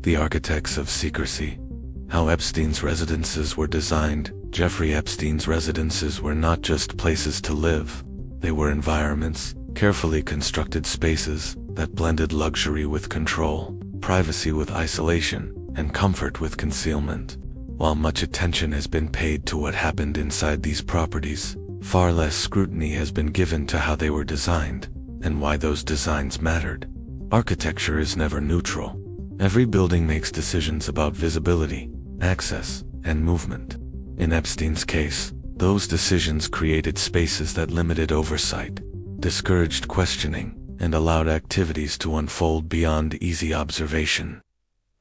The architects of secrecy. How Epstein's residences were designed. Jeffrey Epstein's residences were not just places to live. They were environments, carefully constructed spaces that blended luxury with control, privacy with isolation, and comfort with concealment. While much attention has been paid to what happened inside these properties, far less scrutiny has been given to how they were designed and why those designs mattered. Architecture is never neutral. Every building makes decisions about visibility, access, and movement. In Epstein's case, those decisions created spaces that limited oversight, discouraged questioning, and allowed activities to unfold beyond easy observation.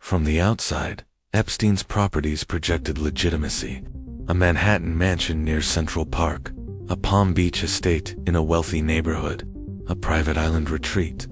From the outside, Epstein's properties projected legitimacy. A Manhattan mansion near Central Park, a Palm Beach estate in a wealthy neighborhood, a private island retreat.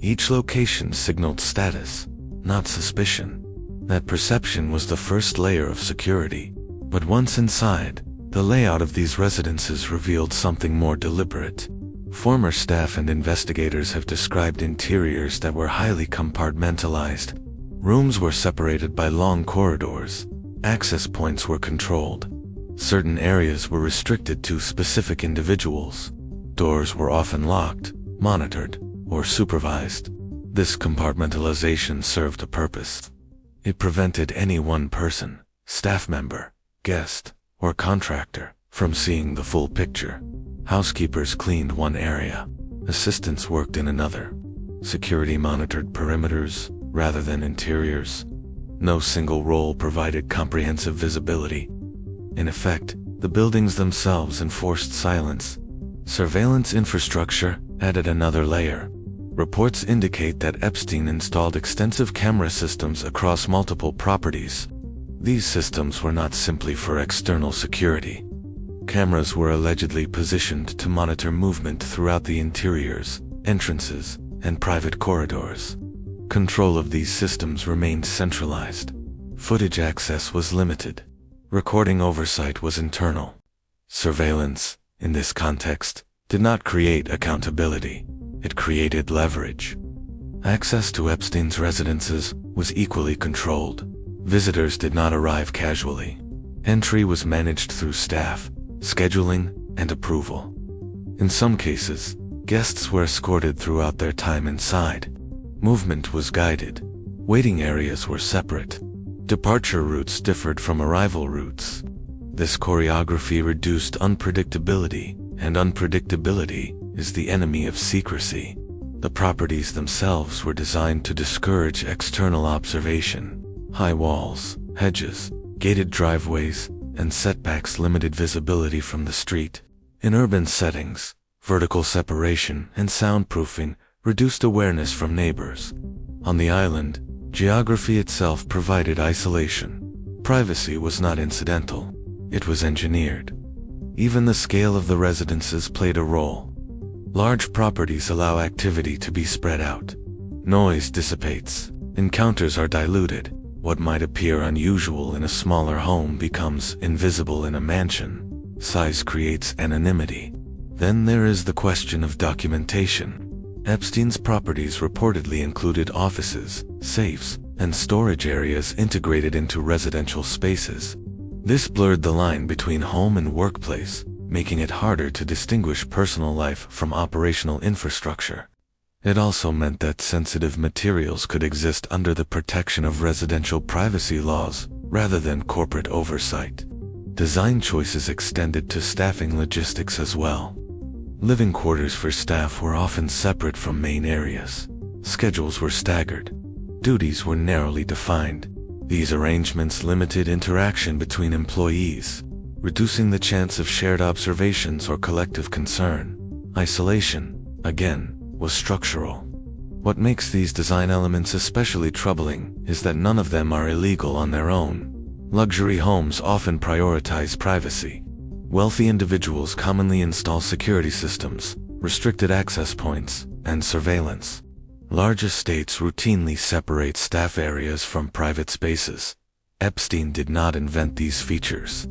Each location signaled status, not suspicion. That perception was the first layer of security. But once inside, the layout of these residences revealed something more deliberate. Former staff and investigators have described interiors that were highly compartmentalized. Rooms were separated by long corridors. Access points were controlled. Certain areas were restricted to specific individuals. Doors were often locked, monitored, or supervised. This compartmentalization served a purpose. It prevented any one person, staff member, guest, or contractor from seeing the full picture. Housekeepers cleaned one area. Assistants worked in another. Security monitored perimeters rather than interiors. No single role provided comprehensive visibility. In effect, the buildings themselves enforced silence. Surveillance infrastructure added another layer. Reports indicate that Epstein installed extensive camera systems across multiple properties. These systems were not simply for external security. Cameras were allegedly positioned to monitor movement throughout the interiors, entrances, and private corridors. Control of these systems remained centralized. Footage access was limited. Recording oversight was internal. Surveillance, in this context, did not create accountability. It created leverage. Access to Epstein's residences was equally controlled. Visitors did not arrive casually. Entry was managed through staff, scheduling, and approval. In some cases, guests were escorted throughout their time inside. Movement was guided. Waiting areas were separate. Departure routes differed from arrival routes. This choreography reduced unpredictability, and unpredictability is the enemy of secrecy. The properties themselves were designed to discourage external observation. High walls, hedges, gated driveways, and setbacks limited visibility from the street. In urban settings, vertical separation and soundproofing reduced awareness from neighbors. On the island, geography itself provided isolation. Privacy was not incidental. It was engineered. Even the scale of the residences played a role. Large properties allow activity to be spread out. Noise dissipates. Encounters are diluted. What might appear unusual in a smaller home becomes invisible in a mansion. Size creates anonymity. Then there is the question of documentation. Epstein's properties reportedly included offices, safes, and storage areas integrated into residential spaces. This blurred the line between home and workplace, making it harder to distinguish personal life from operational infrastructure. It also meant that sensitive materials could exist under the protection of residential privacy laws, rather than corporate oversight. Design choices extended to staffing logistics as well. Living quarters for staff were often separate from main areas. Schedules were staggered. Duties were narrowly defined. These arrangements limited interaction between employees, reducing the chance of shared observations or collective concern. Isolation, again, was structural. What makes these design elements especially troubling is that none of them are illegal on their own. Luxury homes often prioritize privacy. Wealthy individuals commonly install security systems, restricted access points, and surveillance. Large estates routinely separate staff areas from private spaces. Epstein did not invent these features.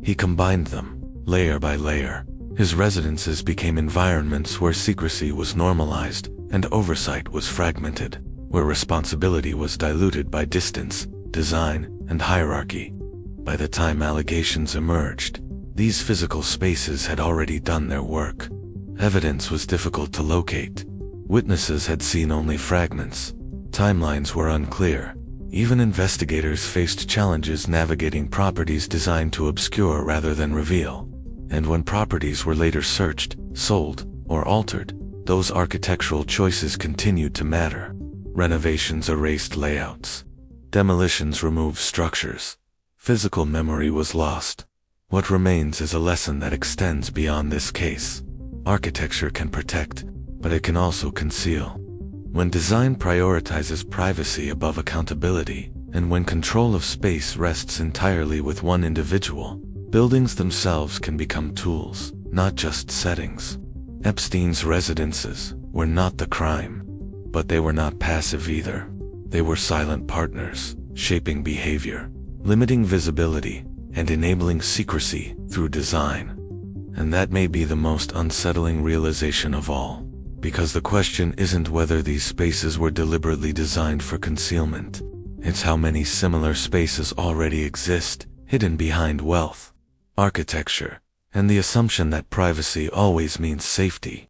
He combined them, layer by layer. His residences became environments where secrecy was normalized and oversight was fragmented, where responsibility was diluted by distance, design, and hierarchy. By the time allegations emerged, these physical spaces had already done their work. Evidence was difficult to locate. Witnesses had seen only fragments. Timelines were unclear. Even investigators faced challenges navigating properties designed to obscure rather than reveal. And when properties were later searched, sold, or altered, those architectural choices continued to matter. Renovations erased layouts. Demolitions removed structures. Physical memory was lost. What remains is a lesson that extends beyond this case. Architecture can protect, but it can also conceal. When design prioritizes privacy above accountability, and when control of space rests entirely with one individual, buildings themselves can become tools, not just settings. Epstein's residences were not the crime, but they were not passive either. They were silent partners, shaping behavior, limiting visibility, and enabling secrecy through design. And that may be the most unsettling realization of all, because the question isn't whether these spaces were deliberately designed for concealment. It's how many similar spaces already exist, hidden behind wealth, architecture, and the assumption that privacy always means safety.